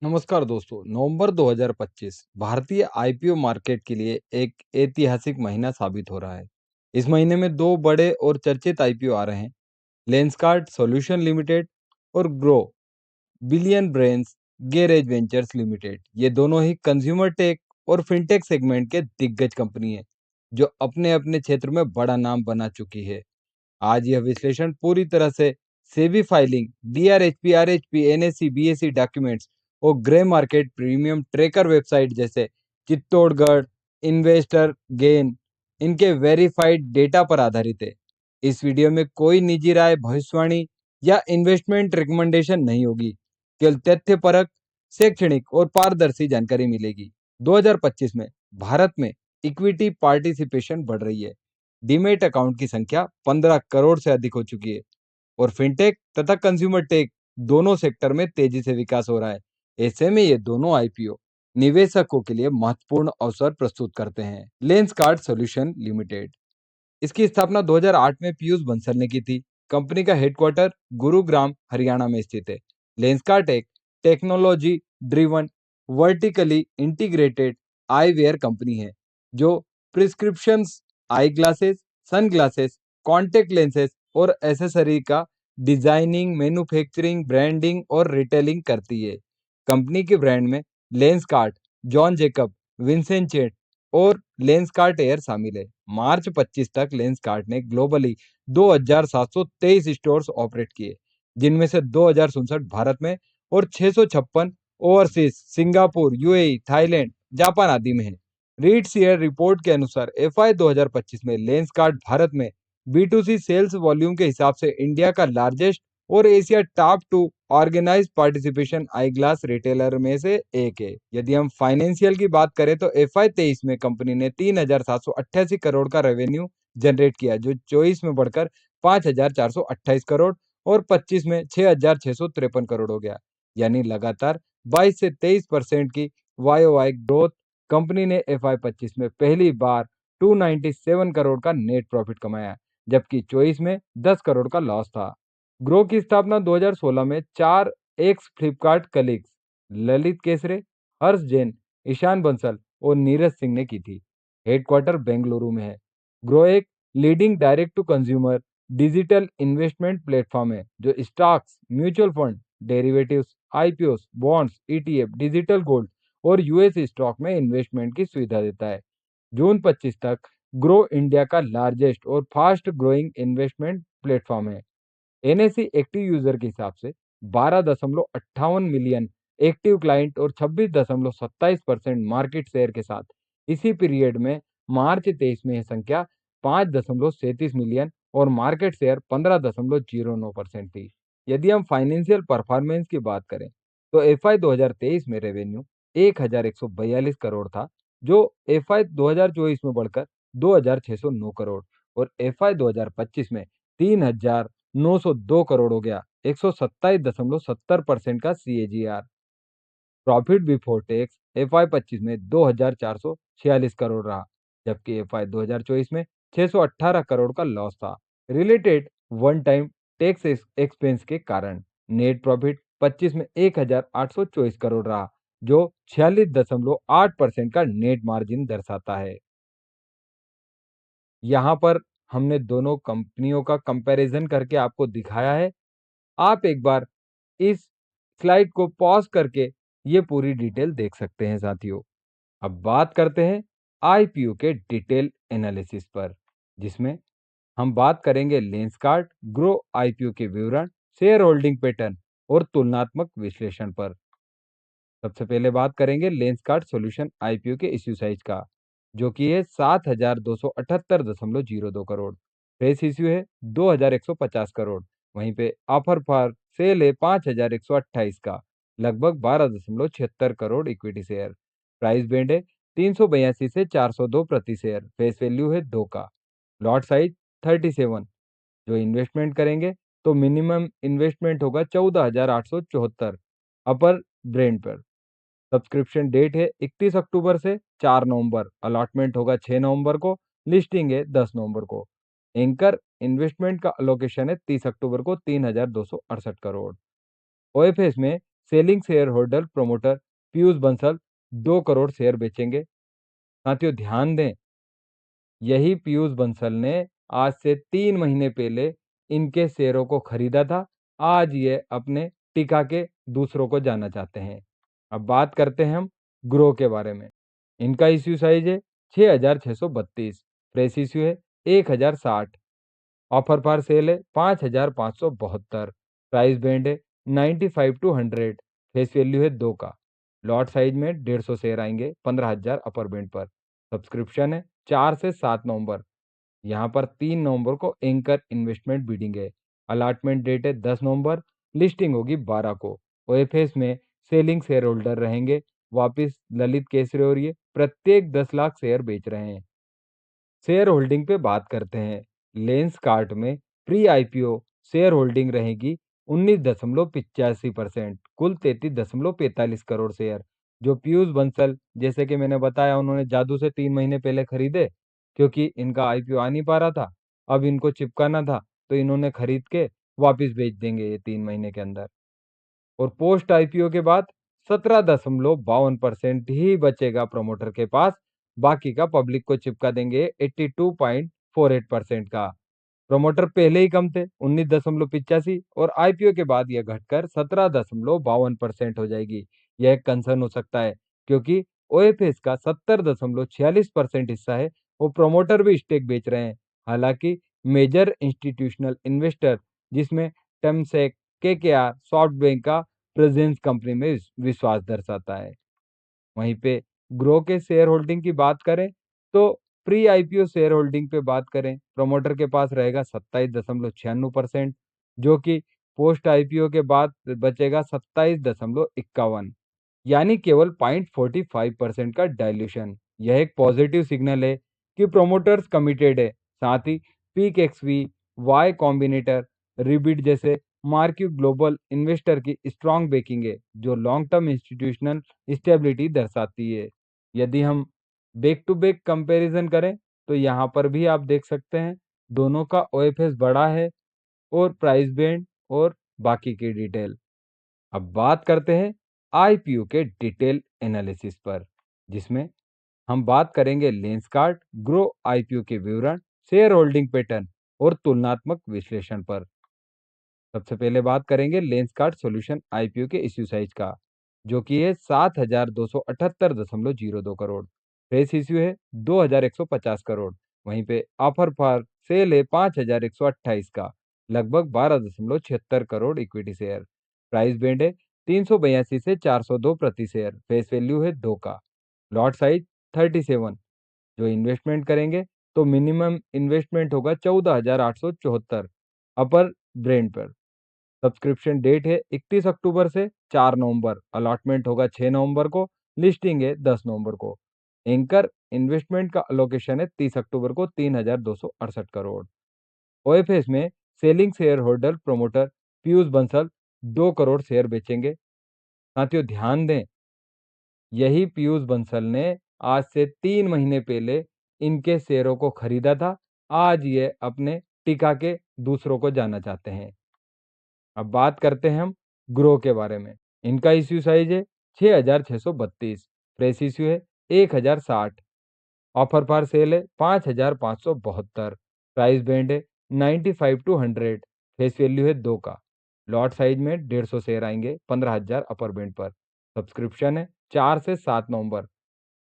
नमस्कार दोस्तों। नवंबर 2025 भारतीय आईपीओ मार्केट के लिए एक ऐतिहासिक महीना साबित हो रहा है। इस महीने में दो बड़े और चर्चित आईपीओ आ रहे हैं। लेंसकार्ट सॉल्यूशन लिमिटेड और grow billion brains garage ventures limited. ये दोनों ही कंज्यूमर टेक और फिनटेक सेगमेंट के दिग्गज कंपनी है, जो अपने अपने क्षेत्र में बड़ा नाम बना चुकी है। आज यह विश्लेषण पूरी तरह से SEBI filing, DRHP, RHP, NSC, BSE documents और grey market premium tracker website जैसे चित्तौड़गढ़, इन्वेस्टर गेन, इनके वेरीफाइड डेटा पर आधारित है। इस वीडियो में कोई निजी राय, भविष्यवाणी या इन्वेस्टमेंट रिकमेंडेशन नहीं होगी। केवल तथ्यपरक, शैक्षणिक और पारदर्शी जानकारी मिलेगी। 2025 में भारत में इक्विटी पार्टिसिपेशन बढ़ रही है। डीमेट अकाउंट की संख्या 15 करोड़ से अधिक हो चुकी है और फिनटेक तथा कंज्यूमर टेक दोनों सेक्टर में तेजी से विकास हो रहा है। ऐसे में ये दोनों आईपीओ निवेशकों के लिए महत्वपूर्ण अवसर प्रस्तुत करते हैं। लेंसकार्ट सॉल्यूशन लिमिटेड, इसकी स्थापना 2008 में पीयूष बंसल ने की थी। कंपनी का हेडक्वार्टर गुरुग्राम, हरियाणा में स्थित है। लेंसकार्ट एक technology driven vertically integrated eyewear company है, जो prescription eye glasses, sun glasses, contact lenses और एसेसरी का डिजाइनिंग, मैन्युफैक्चरिंग, ब्रांडिंग और रिटेलिंग करती है। कंपनी के ब्रांड में लेंसकार्ट, जॉन जेकब, विंसेंट और लेंसकार्ट एयर शामिल है। मार्च 25 तक लेंसकार्ट ने ग्लोबली 2,723 स्टोर्स ऑपरेट किए, जिनमें से 2,067 भारत में और 656 overseas Singapore, UAE, Thailand, Japan आदि में है। रीड शेयर रिपोर्ट के अनुसार एफआई 2025 में लेंसकार्ट भारत में बी2सी सेल्स वॉल्यूम के हिसाब से इंडिया का लार्जेस्ट और एशिया टॉप 2 ऑर्गेनाइज पार्टिसिपेशन आई ग्लास रिटेलर में से एक है। यदि हम फाइनेंशियल की बात करें तो एफआई 23 में कंपनी ने 3,788 करोड़ का रेवेन्यू जनरेट किया, जो 24 में बढ़कर 5,428 करोड़ और 25 में 6,653 करोड़ हो गया। यानी लगातार 22 से 23% की वाईओवाई ग्रोथ। कंपनी ने एफआई 25 में पहली बार 297 करोड़ का नेट प्रॉफिट कमाया, जबकि 24 में 10 करोड़ का लॉस था। ग्रो की स्थापना 2016 में 4 एक्स फ्लिपकार्ट कलीग्स ललित केसरे, हर्ष जैन, ईशान बंसल और नीरज सिंह ने की थी। हेडक्वार्टर बेंगलुरु में है। ग्रो एक leading direct to consumer digital investment platform है, जो stocks, mutual fund, derivatives, IPOs, bonds, ETF, digital gold और यूएस स्टॉक में इन्वेस्टमेंट की सुविधा देता है। जून 25 तक ग्रो इंडिया का लार्जेस्ट और फास्ट ग्रोइंग इन्वेस्टमेंट प्लेटफॉर्म है। एनएससी एक्टिव यूजर के हिसाब से 12.58 मिलियन एक्टिव क्लाइंट और 26.27% मार्केट शेयर के साथ इसी पीरियड में मार्च 23 में यह संख्या 5.37 मिलियन और मार्केट शेयर 15.09% थी। यदि हम फाइनेंशियल परफॉर्मेंस की बात करें तो एफआई 2023 में रेवेन्यू 1,142 करोड़ था, जो एफआई 2024 में बढ़कर 2,609 करोड़ और एफआई 2025 में 3,902 करोड़ हो गया। 127.70% का CAGR. Profit before tax FI 25 में 2,446 करोड़ रहा, जबकि एफआई 2024 में 618 करोड़ का लॉस था। Related one time tax expense के कारण नेट प्रॉफिट 25 में 1,824 करोड़ रहा, जो 46.8% का नेट मार्जिन दर्शाता है। यहाँ पर हमने दोनों कंपनियों का कंपैरिजन करके आपको दिखाया है। आप एक बार इस स्लाइड को पॉज करके ये पूरी डिटेल देख सकते हैं साथियों। अब बात करते हैं आईपीओ के डिटेल एनालिसिस पर, जिसमें हम बात करेंगे लेंसकार्ट ग्रो आईपीओ के विवरण, शेयर होल्डिंग पैटर्न और तुलनात्मक विश्लेषण पर। सबसे पहले बात करेंगे लेंसकार्ट सॉल्यूशन आईपीओ के इश्यू साइज का, जो कि है 7,278.02 करोड़। फेस इश्यू है 2,150 करोड़। वहीं पे ऑफर फॉर सेल है 5,128 का, लगभग 12.76 crore equity share. Price band है 382 से 402 प्रति शेयर। फेस वैल्यू है 2 का। Lot size 37। जो इन्वेस्टमेंट करेंगे तो मिनिमम इन्वेस्टमेंट होगा 14,874 अपर ब्रेंड पर। सब्सक्रिप्शन डेट है 31 अक्टूबर से 4 नवंबर। अलॉटमेंट होगा 6 नवंबर को। लिस्टिंग है 10 नवंबर को। एंकर इन्वेस्टमेंट का अलोकेशन है 30 अक्टूबर को 3,268 करोड़। ओएफएस में selling share holder promoter Piyush Bansal 2 crore share बेचेंगे। साथियों ध्यान दें, यही पीयूष बंसल ने आज से 3 महीने पहले इनके शेयरों को खरीदा था। आज ये अपने टिका के दूसरों को जाना चाहते हैं। अब बात करते हैं हम ग्रो के बारे में। इनका इश्यू साइज है 6632, फ्रेश इश्यू है 1060, ऑफर फॉर सेल है 5572, प्राइस बैंड है 95 टू 100, फेस वैल्यू है 2 का, लॉट साइज में 150 शेयर आएंगे 15,000 अपर बैंड पर। सब्सक्रिप्शन है 4 से 7 नवंबर। यहाँ पर 3 नवंबर को एंकर इन्वेस्टमेंट बीडिंग है। अलॉटमेंट डेट है 10 नवंबर, लिस्टिंग होगी 12 को। ओएफएस में सेलिंग शेयर होल्डर रहेंगे। वापिस ललित केसरी और ये प्रत्येक 10 लाख शेयर बेच रहे हैं। शेयर होल्डिंग पे बात करते हैं। लेंस कार्ट में प्री आईपीओ शेयर होल्डिंग रहेगी 19.85%, कुल 33.45 करोड़ शेयर, जो पीयूष बंसल जैसे कि मैंने बताया उन्होंने जादू से 3 महीने पहले खरीदे, क्योंकि इनका आईपीओ आ नहीं पा रहा था। अब इनको चिपकाना था तो इन्होंने खरीद के वापिस बेच देंगे ये 3 महीने के अंदर। और पोस्ट आईपीओ के बाद 17.52% ही बचेगा प्रमोटर के पास। बाकी का पब्लिक को चिपका देंगे 82.48% का। प्रमोटर पहले ही कम थे 19.85, और आईपीओ के बाद यह घटकर 17.52% हो जाएगी। यह एक कंसर्न हो सकता है, क्योंकि ओएफएस का 70.46% हिस्सा है। वो प्रमोटर भी स्टेक बेच रहे हैं। हालांकि मेजर इंस्टीट्यूशनल इन्वेस्टर जिसमें टेमसेक, केकेआर, सॉफ्टबैंक का प्रेजेंस कंपनी में विश्वास दर्शाता है। वहीं पे ग्रो के शेयर होल्डिंग की बात करें तो प्री आईपीओ शेयर होल्डिंग पे बात करें, प्रमोटर के पास रहेगा 27.96%, जो कि पोस्ट आईपीओ के बाद बचेगा 27.51, यानी केवल 0.45% का डाइल्यूशन। यह एक पॉजिटिव सिग्नल है कि प्रोमोटर्स कमिटेड है। साथ ही पीक एक्सवी, वाई कॉम्बिनेटर, रिबिट जैसे मार्क्यू ग्लोबल इन्वेस्टर की स्ट्रॉन्ग बैकिंग है, जो लॉन्ग टर्म इंस्टीट्यूशनल स्टेबिलिटी दर्शाती है। यदि हम बैक टू बैक कंपैरिजन करें तो यहाँ पर भी आप देख सकते हैं दोनों का ओएफएस बड़ा है, और प्राइस बैंड और बाकी की डिटेल। अब बात करते हैं आईपीओ के डिटेल एनालिसिस पर, जिसमें हम बात करेंगे लेंसकार्ट ग्रो आईपीओ के विवरण, शेयर होल्डिंग पैटर्न और तुलनात्मक विश्लेषण पर। सबसे पहले बात करेंगे लेंसकार्ट सॉल्यूशन आईपीओ के इश्यू साइज का, जो कि है 7,278.02 करोड़। फ्रेश इश्यू है 2,150 करोड़। वहीं पे ऑफर फॉर सेल है 5,128 का, लगभग 12.76 crore equity share. Price band है 382 से 402 प्रति शेयर। फेस वैल्यू है 2 का, लॉट साइज 37। जो इन्वेस्टमेंट करेंगे तो मिनिमम इन्वेस्टमेंट होगा 14,874 अपर ब्रेंड पर। सब्सक्रिप्शन डेट है 31 अक्टूबर से 4 नवंबर। अलॉटमेंट होगा 6 नवंबर को। लिस्टिंग है 10 नवंबर को। एंकर इन्वेस्टमेंट का अलोकेशन है 30 अक्टूबर को 3,268 करोड़। ओएफएस में selling share holder promoter Piyush Bansal 2 crore share बेचेंगे। साथियों ध्यान दें, यही पीयूष बंसल ने आज से 3 महीने पहले इनके शेयरों को खरीदा था। आज ये अपने टिका के दूसरों को जाना चाहते हैं। अब बात करते हैं हम ग्रो के बारे में। इनका इश्यू साइज है 6632, फ्रेश इश्यू है 1060, ऑफर फॉर सेल है 5572, प्राइस बैंड है 95 टू 100, फेस वैल्यू है 2 का, लॉट साइज में 150 शेयर आएंगे 15,000 अपर बैंड पर। सब्सक्रिप्शन है 4 से 7 नवंबर।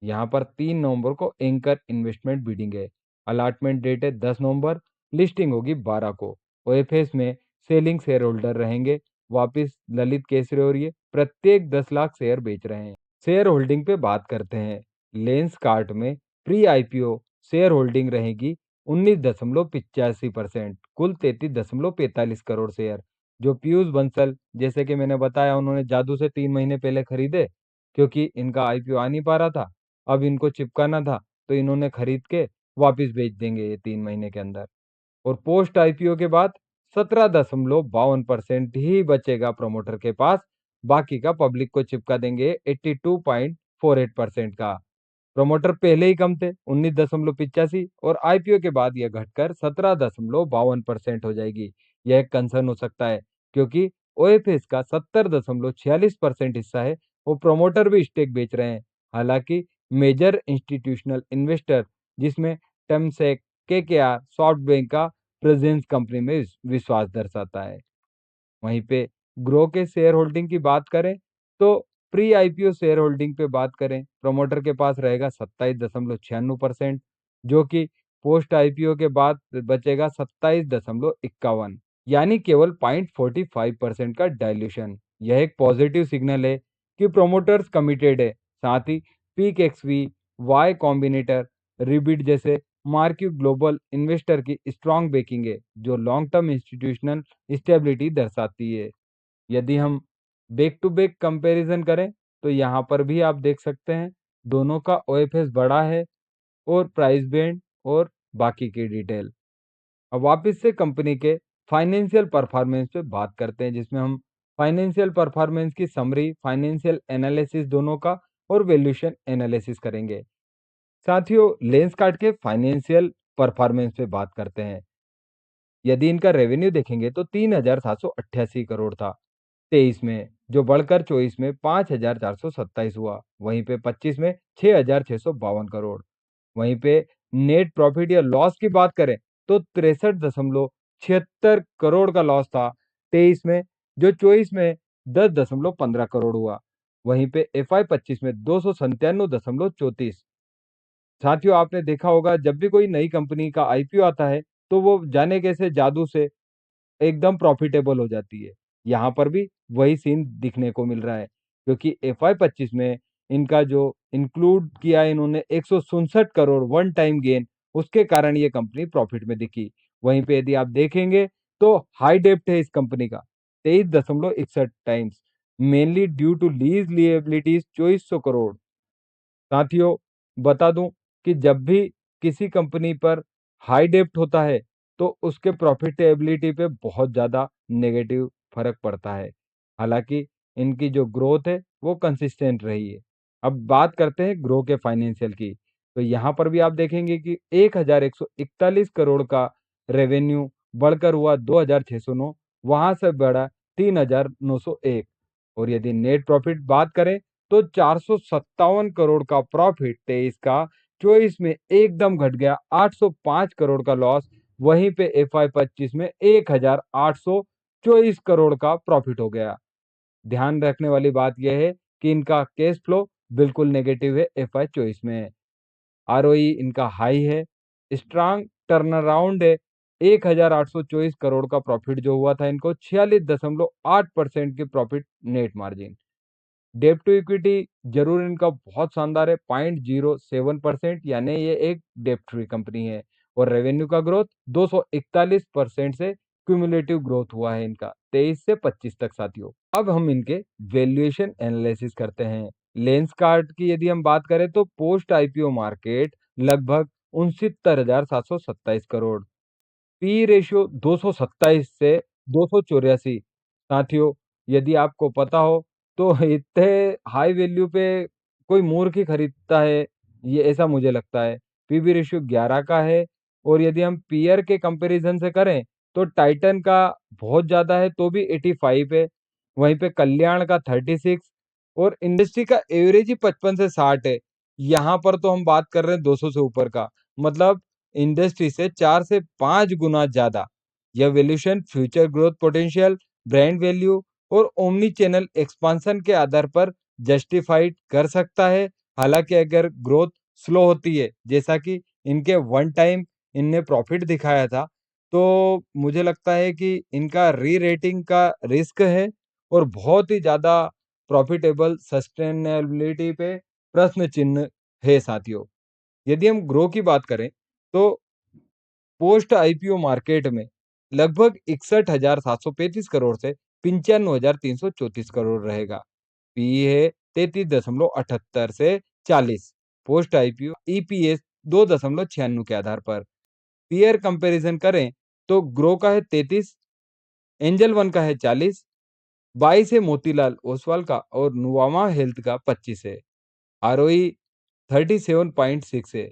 यहाँ पर 3 नवंबर को एंकर इन्वेस्टमेंट बीडिंग है। अलॉटमेंट डेट है 10 नवंबर, लिस्टिंग होगी 12 को। ओएफएस में सेलिंग शेयर होल्डर रहेंगे। वापिस ललित केसरी और ये प्रत्येक 10 लाख शेयर बेच रहे हैं। शेयर होल्डिंग पे बात करते हैं। लेंस कार्ट में प्री आईपीओ शेयर होल्डिंग रहेगी 19.85%, कुल 33.45 करोड़ शेयर, जो पीयूष बंसल जैसे कि मैंने बताया उन्होंने जादू से 3 महीने पहले खरीदे, क्योंकि इनका आईपीओ आ नहीं पा रहा था। अब इनको चिपकाना था तो इन्होंने खरीद के वापिस बेच देंगे ये 3 महीने के अंदर। और पोस्ट आईपीओ के बाद 17.52% ही बचेगा प्रमोटर के पास। बाकी का पब्लिक को चिपका देंगे 82.48% का। प्रमोटर पहले ही कम थे 19.85, और आईपीओ के बाद यह घटकर 17.52% हो जाएगी। यह एक कंसर्न हो सकता है, क्योंकि ओएफएस का 70.46% हिस्सा है, वो प्रमोटर भी स्टेक बेच रहे हैं। हालांकि मेजर इंस्टीट्यूशनल इन्वेस्टर जिसमें टेमसेक, केकेआर, सॉफ्टबैंक का प्रेजेंस कंपनी में विश्वास दर्शाता है। वहीं पे ग्रो के शेयर होल्डिंग की बात करें तो प्री आईपीओ शेयर होल्डिंग पे बात करें, प्रमोटर के पास रहेगा 27.96%, जो कि पोस्ट आईपीओ के बाद बचेगा 27.51, यानी केवल 0.45% का डाइल्यूशन। यह एक पॉजिटिव सिग्नल है कि प्रोमोटर्स कमिटेड है। साथ ही पीक एक्सवी, वाई कॉम्बिनेटर, रिबिट जैसे मार्क्यू ग्लोबल इन्वेस्टर की स्ट्रांग बेकिंग है, जो लॉन्ग टर्म इंस्टीट्यूशनल स्टेबिलिटी दर्शाती है। यदि हम बैक टू बैक कंपैरिजन करें तो यहाँ पर भी आप देख सकते हैं दोनों का ओएफएस बड़ा है और प्राइस बैंड और बाकी की डिटेल। अब वापस से कंपनी के फाइनेंशियल परफॉर्मेंस पे बात करते हैं, जिसमें हम फाइनेंशियल परफॉर्मेंस की समरी, फाइनेंशियल एनालिसिस दोनों का और वैल्यूएशन एनालिसिस करेंगे। साथियों, लेंसकार्ट के फाइनेंशियल परफॉर्मेंस पे बात करते हैं। यदि इनका रेवेन्यू देखेंगे तो 3,788 करोड़ था 23 में, जो बढ़कर 24 में 5,427 हुआ। वहीं पे 25 में 6,652 करोड़। वहीं पे नेट प्रॉफिट या लॉस की बात करें तो 63.76 करोड़ का लॉस था 23 में, जो 24 में 10.15 करोड़ हुआ। वहीं पे एफ आई 25 में 297.34। साथियों, आपने देखा होगा जब भी कोई नई कंपनी का आईपीओ आता है तो वो जाने कैसे जादू से एकदम प्रॉफिटेबल हो जाती है। यहाँ पर भी वही सीन दिखने को मिल रहा है, क्योंकि एफ आई 25 में इनका जो इंक्लूड किया है इन्होंने 167 करोड़ वन टाइम गेन, उसके कारण ये कंपनी प्रॉफिट में दिखी। वहीं पे यदि आप देखेंगे तो हाई डेप्ट है इस कंपनी का 23.61 times, mainly due to lease liabilities 2400 crore. साथियों, बता दूं कि जब भी किसी कंपनी पर हाई डेप्ट होता है तो उसके प्रॉफिटेबिलिटी पे बहुत ज़्यादा नेगेटिव फर्क पड़ता है। हालांकि इनकी जो ग्रोथ है वो कंसिस्टेंट रही है। अब बात करते हैं ग्रो के फाइनेंशियल की, तो यहाँ पर भी आप देखेंगे कि 1,141 करोड़ का रेवेन्यू बढ़कर हुआ 2,609, वहां से बढ़ा 3,901। और यदि नेट प्रॉफिट बात करें तो 457 करोड़ का प्रॉफिट 23 का 24 में एकदम घट गया 805 करोड़ का लॉस। वहीं पे एफ आई 25 में 1,824 करोड़ का प्रॉफिट हो गया। ध्यान रखने वाली बात यह है कि इनका कैश फ्लो बिल्कुल नेगेटिव है एफ आई 24 में। आरओई इनका हाई है, स्ट्रांग टर्न अराउंड है। 1,824 करोड़ का प्रॉफिट जो हुआ था इनको 46.8% की प्रॉफिट नेट मार्जिन। डेब्ट टू इक्विटी जरूर इनका बहुत शानदार है 0.07%, यानी ये एक डेब्ट फ्री कंपनी है। और रेवेन्यू का ग्रोथ 241% से क्यूमुलेटिव ग्रोथ हुआ है इनका 23 से 25 तक। साथियों, अब हम इनके वैल्यूएशन एनालिसिस करते हैं। लेंस कार्ड की यदि हम बात करें तो पोस्ट आईपीओ मार्केट लगभग 69,727 करोड़, पी रेशियो 227 से 284। साथियों, यदि आपको पता हो तो इतने हाई वैल्यू पे कोई मूर्ख ही खरीदता है, ये ऐसा मुझे लगता है। पीवी रेशियो 11 का है। और यदि हम पीयर के कंपैरिजन से करें तो टाइटन का बहुत ज्यादा है तो भी 85 है। वहीं पे कल्याण का 36 और इंडस्ट्री का एवरेज ही 55 से 60 है। यहाँ पर तो हम बात कर रहे हैं 200 से ऊपर का, मतलब इंडस्ट्री से 4 से 5 गुना ज्यादा। यह valuation future growth potential, brand value और ओमनी चैनल एक्सपांशन के आधार पर जस्टिफाइड कर सकता है। हालांकि अगर ग्रोथ स्लो होती है, जैसा कि इनके वन टाइम इनने प्रॉफिट दिखाया था, तो मुझे लगता है कि इनका री रेटिंग का रिस्क है और बहुत ही ज्यादा प्रॉफिटेबल सस्टेनेबिलिटी पे प्रश्न चिन्ह है। साथियों, यदि हम ग्रो की बात करें तो पोस्ट आईपीओ मार्केट में लगभग 61,735 करोड़ से 95,334 रहेगा। पी है 33.78 से 40। पोस्ट आईपीओ ईपीएस 2.96 के आधार पर। पीयर कंपैरिजन करें तो ग्रो का है 33, एंजल वन का है 40, 22 है मोतीलाल ओसवाल का और नुवामा हेल्थ का 25 है। आरओई 37.6 है।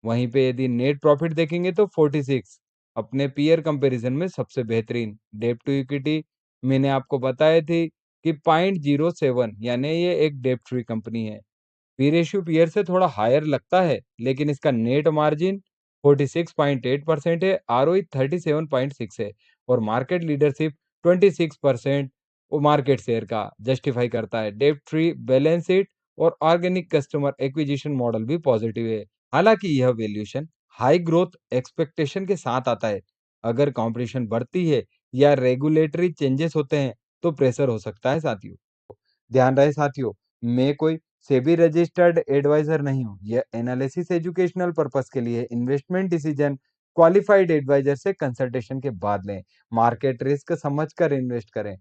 वहीं पे यदि नेट प्रॉफिट देखेंगे तो 46, अपने पीयर कंपैरिजन में सबसे बेहतरीन। डेब्ट टू इक्विटी मैंने आपको बताई थी कि 0.07 यानी ये एक डेब्ट फ्री कंपनी है। पी रेशियो पीयर से थोड़ा हायर लगता है, लेकिन इसका नेट मार्जिन 46.8% है, आरओई 37.6 है और मार्केट लीडरशिप 26% वो मार्केट शेयर का जस्टिफाई करता है। डेब्ट फ्री बैलेंस शीट और ऑर्गेनिक कस्टमर एक्विजिशन मॉडल भी पॉजिटिव है। हालांकि यह वैल्यूएशन हाई ग्रोथ एक्सपेक्टेशन के साथ आता है। अगर कंपटीशन बढ़ती है या रेगुलेटरी चेंजेस होते हैं तो प्रेशर हो सकता है साथियों। ध्यान रहे साथियों, मैं कोई सेबी रजिस्टर्ड एडवाइजर नहीं हूँ। यह एनालिसिस एजुकेशनल पर्पस के लिए इन्वेस्टमेंट डिसीजन क्वालिफाइड एडवाइजर से कंसल्टेशन के बाद लें। मार्केट रिस्क समझकर इन्वेस्ट करें।